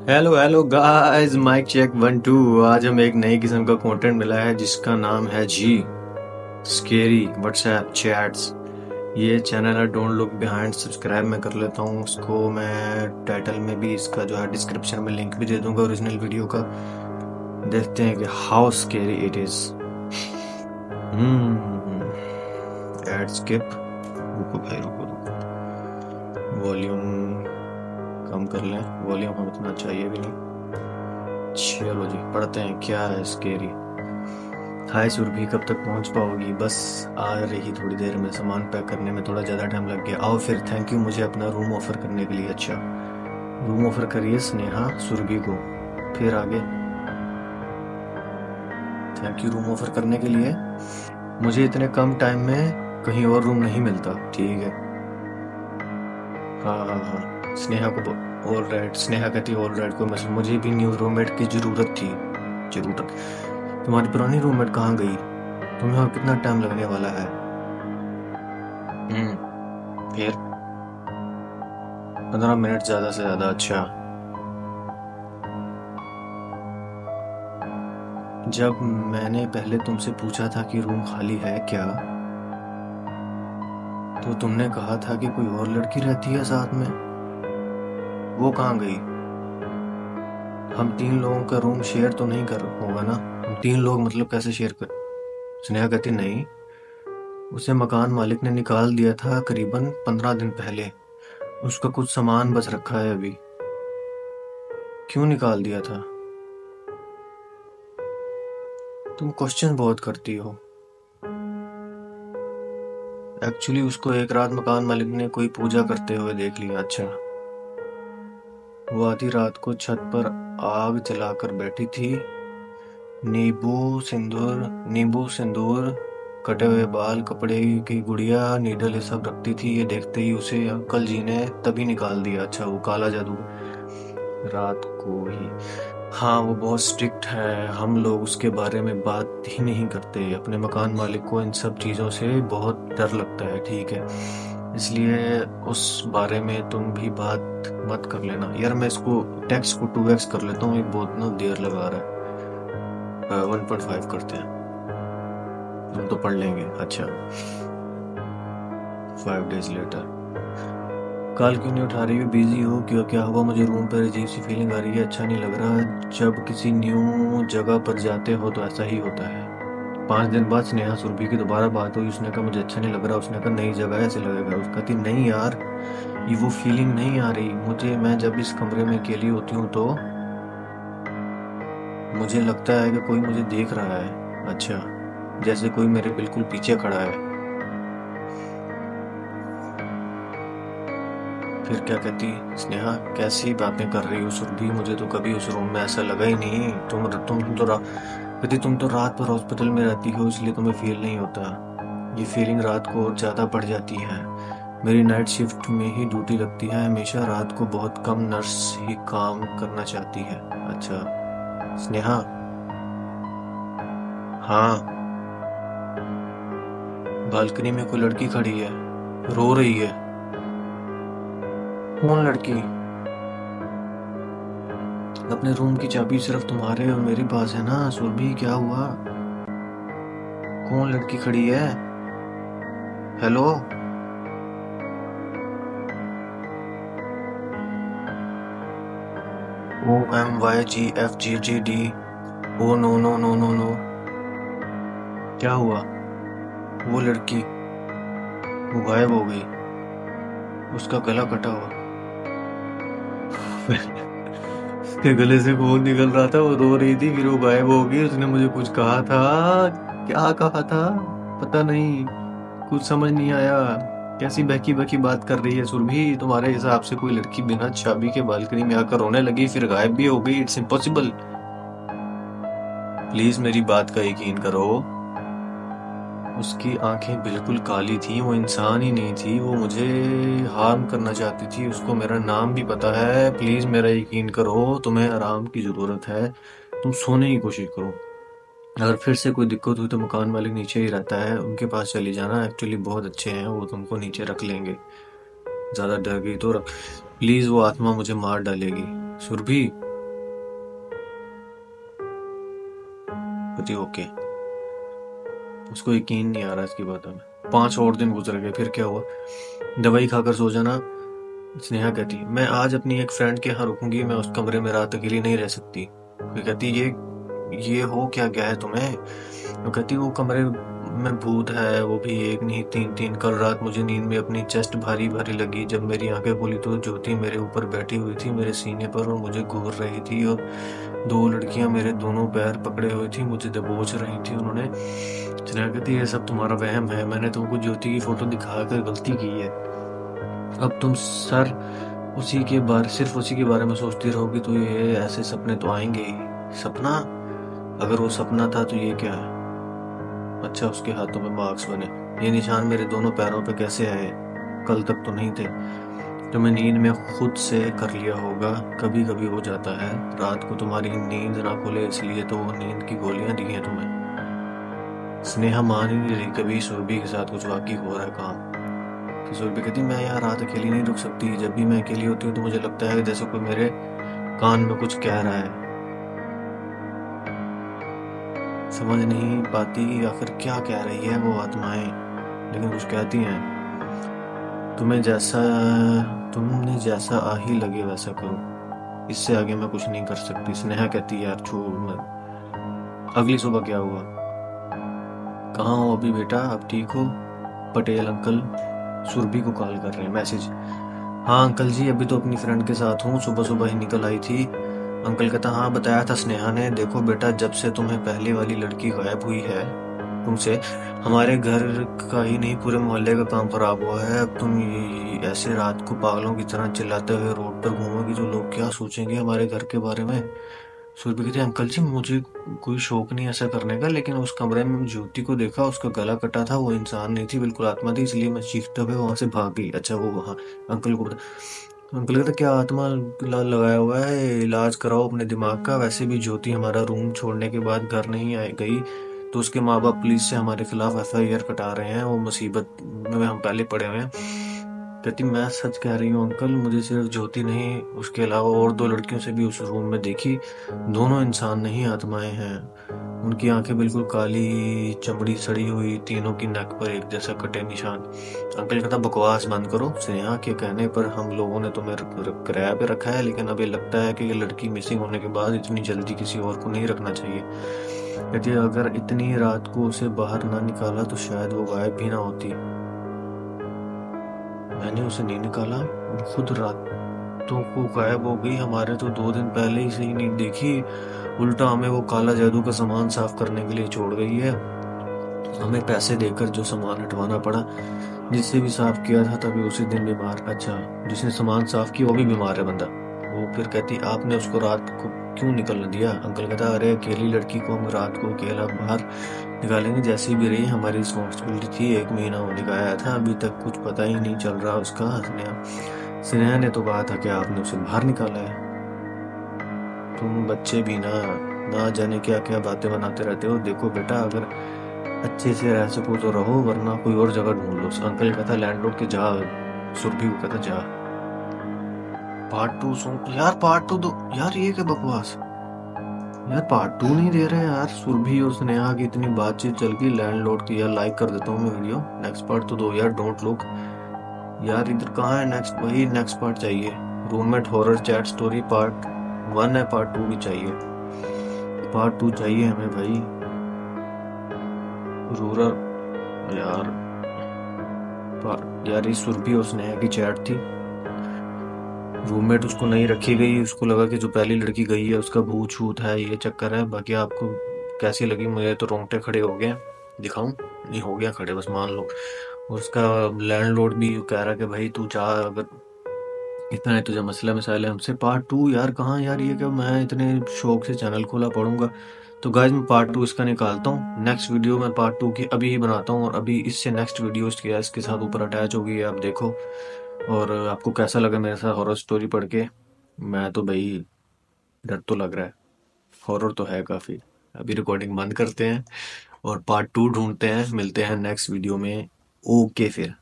Hello hello guys, mike check 1 2। आज हमें एक नई किस्म का कंटेंट मिला है जिसका नाम है जी स्केरी व्हाट्सएप चैट्स। ये चैनल है डोंट लुक बिहाइंड। सब्सक्राइब मैं कर लेता हूँ उसको। मैं टाइटल में भी इसका जो है डिस्क्रिप्शन में लिंक भी दे दूंगा ओरिजिनल वीडियो का। देखते हैं कि how scary it is. Ad skip. रुको भाई, रुको रुको, वॉल्यूम कम कर लें। वॉल्यूम हम इतना चाहिए भी नहीं। चलो जी, पढ़ते हैं क्या है स्केरी। हाय सुरभि, कब तक पहुंच पाओगी? बस आ रही थोड़ी देर में। सामान पैक करने में थोड़ा ज़्यादा टाइम लग गया। आओ फिर। थैंक यू मुझे अपना रूम ऑफर करने के लिए। अच्छा, रूम ऑफर करिए स्नेहा सुरभि को। फिर आगे। थैंक यू रूम ऑफर करने के लिए। मुझे इतने कम टाइम में कहीं और रूम नहीं मिलता। ठीक है। हाँ हाँ हाँ, स्नेहा को। ऑल राइट, स्नेहा कहती है ऑल राइट, कोई मसला। मुझे भी न्यू रूममेट की ज़रूरत थी। ज़रूरत। तुम्हारी पुरानी रूममेट कहाँ गई? तुम्हें और कितना टाइम लगने वाला है? फिर 15 मिनट ज़्यादा से ज़्यादा। अच्छा। जब मैंने पहले तुमसे पूछा था कि रूम खाली है क्या, तो तुमने कहा था कि कोई और लड़की रहती है साथ में। वो कहाँ गई? हम 3 लोगों का रूम शेयर तो नहीं कर होगा ना? हम 3 लोग मतलब कैसे शेयर कर? स्नेहा कहती नहीं, उसे मकान मालिक ने निकाल दिया था करीबन 15 दिन पहले। उसका कुछ सामान बच रखा है अभी। क्यों निकाल दिया था? तुम क्वेश्चन बहुत करती हो। एक्चुअली उसको एक रात मकान मालिक ने कोई पूजा करते हुए देख लिया। अच्छा। वो आधी रात को छत पर आग जलाकर बैठी थी। नींबू सिंदूर, कटे हुए बाल, कपड़े की गुड़िया, नीडल, ये सब रखती थी। ये देखते ही उसे अंकल जी ने तभी निकाल दिया। अच्छा, वो काला जादू रात को ही। हाँ, वो बहुत स्ट्रिक्ट है। हम लोग उसके बारे में बात ही नहीं करते। अपने मकान मालिक को इन सब चीज़ों से बहुत डर लगता है। ठीक है, इसलिए उस बारे में तुम भी बात मत कर लेना। यार मैं इसको टेक्स्ट को 2x कर लेता हूँ, ये बहुत ना देर लगा रहा है। 1.5 करते हैं, हम तो पढ़ लेंगे। अच्छा। 5 days लेटर। कॉल क्यों नहीं उठा रही हो? बिजी हो क्यों? क्या हुआ? मुझे रूम पर अजीब सी फीलिंग आ रही है। अच्छा नहीं लग रहा। जब किसी न्यू जगह पर जाते हो तो ऐसा ही होता है। 5 दिन बाद स्नेहा सुरभि की दोबारा बात हुई। उसने कहा मुझे अच्छा नहीं लग रहा। उसने कहा नई जगह है, ऐसे लगेगा। उसका कहती नहीं यार, ये वो फीलिंग नहीं आ रही मुझे। मैं जब इस कमरे में अकेली होती हूँ तो मुझे लगता है कि कोई मुझे देख रहा है। अच्छा, जैसे कोई मेरे बिल्कुल पीछे खड़ा है। फिर क्या कहती स्नेहा, कैसी बातें कर रही हो सुरभि? मुझे तो कभी उस रूम में ऐसा लगा ही नहीं। तुम तो रात भर हॉस्पिटल में रहती हो, इसलिए तुम्हें फील नहीं होता। ये फीलिंग रात को और ज़्यादा बढ़ जाती है। मेरी नाइट शिफ्ट में ही ड्यूटी लगती है। हमेशा रात को बहुत कम नर्स ही काम करना चाहती है। अच्छा। स्नेहा। हाँ। बालकनी में कोई लड़की खड़ी है, रो रही है। कौन लड़की? अपने रूम की चाबी सिर्फ तुम्हारे और मेरे पास है ना सुरभि, क्या हुआ? कौन लड़की खड़ी है? Hello. OMYGFGGD। Oh no no no no no. क्या हुआ? वो लड़की, वो गायब हो गई। उसका गला कटा हुआ। उसके गले से खून निकल रहा था, वो रो रही थी, फिर वो गायब हो गई। उसने मुझे कुछ कहा था। क्या कहा था? पता नहीं, कुछ समझ नहीं आया। कैसी बहकी बहकी बात कर रही है सुरभि? तुम्हारे हिसाब से कोई लड़की बिना चाबी के बालकनी में आकर रोने लगी फिर गायब भी हो गई? It's impossible. प्लीज मेरी बात का यकीन करो। उसकी आंखें बिल्कुल काली थी। वो इंसान ही नहीं थी। वो मुझे हार्म करना चाहती थी। उसको मेरा नाम भी पता है। प्लीज मेरा यकीन करो। तुम्हें आराम की जरूरत है। तुम सोने की कोशिश करो। अगर फिर से कोई दिक्कत हुई तो मकान मालिक नीचे ही रहता है, उनके पास चली जाना। एक्चुअली बहुत अच्छे हैं, वो तुमको नीचे रख लेंगे। ज्यादा डर गई तो रख। प्लीज, वो आत्मा मुझे मार डालेगी। सुरभि। कहती ओके। उसको यकीन नहीं आ रहा इसकी बातों में। 5 और दिन गुजर गए, फिर क्या हुआ? दवाई खाकर सो जाना। स्नेहा कहती मैं आज अपनी एक फ्रेंड के यहाँ रुकूंगी, मैं उस कमरे में रात अकेली नहीं रह सकती। फिर कहती ये हो क्या गया है तुम्हें? वो कहती वो कमरे में भूत है, वो भी एक नहीं 3-3। कल रात मुझे नींद में अपनी चेस्ट भारी भारी लगी। जब मेरी आंखें खुली तो ज्योति मेरे ऊपर बैठी हुई थी, मेरे सीने पर, और मुझे घूर रही थी। और 2 लड़कियां मेरे दोनों पैर पकड़े हुई थी, मुझे दबोच रही थी उन्होंने। स्नेहा कहती ये सब तुम्हारा वहम है, मैंने तुमको ज्योति की फोटो दिखाकर गलती की है। अब तुम सिर्फ उसी के बारे में सोचती रहोगी तो ये ऐसे सपने तो आएंगे ही। सपना? अगर वो सपना था तो ये क्या है? अच्छा, उसके हाथों में मार्क्स बने। ये निशान मेरे दोनों पैरों पे कैसे आए? कल तक तो नहीं थे। तो मैं नींद में खुद से कर लिया होगा, कभी कभी हो जाता है। रात को तुम्हारी नींद ना खुले इसलिए तो वो नींद की गोलियां दी हैं तुम्हें। स्नेहा मान ही नहीं रही, कभी सुरभि के साथ कुछ वाकई हो रहा है काम। तो सुरभि कहती मैं यहाँ रात अकेली नहीं रुक सकती। जब भी मैं अकेली होती हूँ तो मुझे लगता है जैसे कोई मेरे कान में कुछ कह रहा है। समझ नहीं पाती आखिर क्या कह रही है वो आत्माएं, लेकिन कुछ कहती हैं। तुमने जैसा आ ही लगे वैसा करो, इससे आगे मैं कुछ नहीं कर सकती। स्नेहा कहती यार छोड़ मत। अगली सुबह क्या हुआ? कहाँ हो अभी बेटा, अब ठीक हो? पटेल अंकल सुरभि को कॉल कर रहे हैं, मैसेज। हाँ अंकल जी, अभी तो अपनी फ्रेंड के साथ हूँ, सुबह सुबह ही निकल आई थी। अंकल कहता हाँ बताया था स्नेहा ने। देखो बेटा, जब से तुम्हें पहले वाली लड़की गायब हुई है तुमसे, हमारे घर का ही नहीं पूरे मोहल्ले का काम खराब हुआ है। अब तुम ऐसे रात को पागलों की तरह चिल्लाते हुए रोड पर घूमोगी तो लोग क्या सोचेंगे हमारे घर के बारे में? सुरभि कहती अंकल जी मुझे कोई शौक नहीं ऐसा करने का, लेकिन उस कमरे में ज्योति को देखा, उसका गला कटा था, वो इंसान नहीं थी बिल्कुल आत्मा थी, इसलिए मैं चीखते हुए वहां से भाग गई। अच्छा वो वहाँ अंकल को अंकल कहता क्या आत्मा लगाया हुआ है, इलाज कराओ अपने दिमाग का। वैसे भी ज्योति हमारा रूम छोड़ने के बाद घर नहीं आई गई तो उसके माँ बाप पुलिस से हमारे खिलाफ एफआईआर कटा रहे हैं, वो मुसीबत में हम पहले पड़े हुए हैं। कहती मैं सच कह रही हूँ अंकल, मुझे सिर्फ ज्योति नहीं उसके अलावा और 2 लड़कियों से भी उस रूम में देखी। दोनों इंसान नहीं आत्माएं हैं। उनकी आंखें बिल्कुल काली, चमड़ी सड़ी हुई, तीनों की नेक पर एक जैसा कटे निशान। अंकल कहता बकवास बंद करो। स्नेहा के कहने पर हम लोगों ने तुम्हें किराया पे रखा है, लेकिन अब ये लगता है कि ये लड़की मिसिंग होने के बाद इतनी जल्दी किसी और को नहीं रखना चाहिए। कहती अगर इतनी रात को उसे बाहर ना निकाला तो शायद वो गायब भी ना होती। मैंने उसे नहीं निकाला, वो खुद रातों को गायब हो गई। हमारे तो 2 दिन पहले ही से ही नहीं देखी, उल्टा हमें वो काला जादू का सामान साफ करने के लिए छोड़ गई है। हमें पैसे देकर जो सामान हटवाना पड़ा, जिससे भी साफ किया था तभी उसी दिन बीमार। अच्छा, जिसने सामान साफ किया वो भी बीमार है बंदा। वो फिर कहती आपने उसको रात को क्यों निकलने दिया? अंकल कहता अरे अकेली लड़की को हम रात को अकेला बाहर निकालेंगे? जैसी भी रही हमारी रिस्पॉन्सिबिलिटी थी। 1 महीना होने का आया था, अभी तक कुछ पता ही नहीं चल रहा उसका। स्नेहा ने तो कहा था कि आपने उसे बाहर निकाला है। तुम बच्चे भी ना जाने क्या क्या बातें बनाते रहते हो। देखो बेटा, अगर अच्छे से रह सको तो रहो, वरना कोई और जगह ढूंढ लो। अंकल कहता लैंडलॉर्ड के जा। सुरभि को कहता जा। पार्ट 2 सुन यार, पार्ट 2 दो यार, ये क्या बकवास यार, पार्ट 2 नहीं दे रहे यार। सुरभि और स्नेहा की इतनी बातचीत चल गई लैंडलॉर्ड की। यार लाइक कर देता हूँ मैं वीडियो, नेक्स्ट पार्ट तो दो यार, डोंट लुक। यार इधर कहाँ है नेक्स्ट? वही नेक्स्ट पार्ट चाहिए। Roommate horror chat story part 1 है, पार्ट 2 भी चाहिए। पार्ट 2 चाहिए हमें भाई। रूरल यार, यार ये सुरभि और स्नेहा की चैट थी। रूममेट उसको नहीं रखी गई, उसको लगा कि जो पहली लड़की गई है उसका भूत छूत है, ये चक्कर है। बाकी आपको कैसी लगी? मुझे तो रोंगटे खड़े हो गए। दिखाऊं? नहीं हो गया खड़े, बस मान लो। उसका लैंडलॉर्ड भी कह रहा कि भाई तू जा, अगर इतना है तुझे मसला मिसाइल है हमसे। पार्ट 2 यार कहाँ यार, ये क्या मैं इतने शौक से चैनल खोला पढ़ूंगा। तो गाइज मैं पार्ट 2 इसका निकालता हूँ, नेक्स्ट वीडियो में पार्ट 2 की अभी ही बनाता हूँ, और अभी इससे नेक्स्ट वीडियो इसके साथ ऊपर अटैच होगी, आप देखो। और आपको कैसा लगा मेरे साथ हॉरर स्टोरी पढ़ के? मैं तो भाई डर तो लग रहा है, हॉरर तो है काफी। अभी रिकॉर्डिंग बंद करते हैं और पार्ट 2 ढूंढते हैं, मिलते हैं नेक्स्ट वीडियो में। ओके फिर।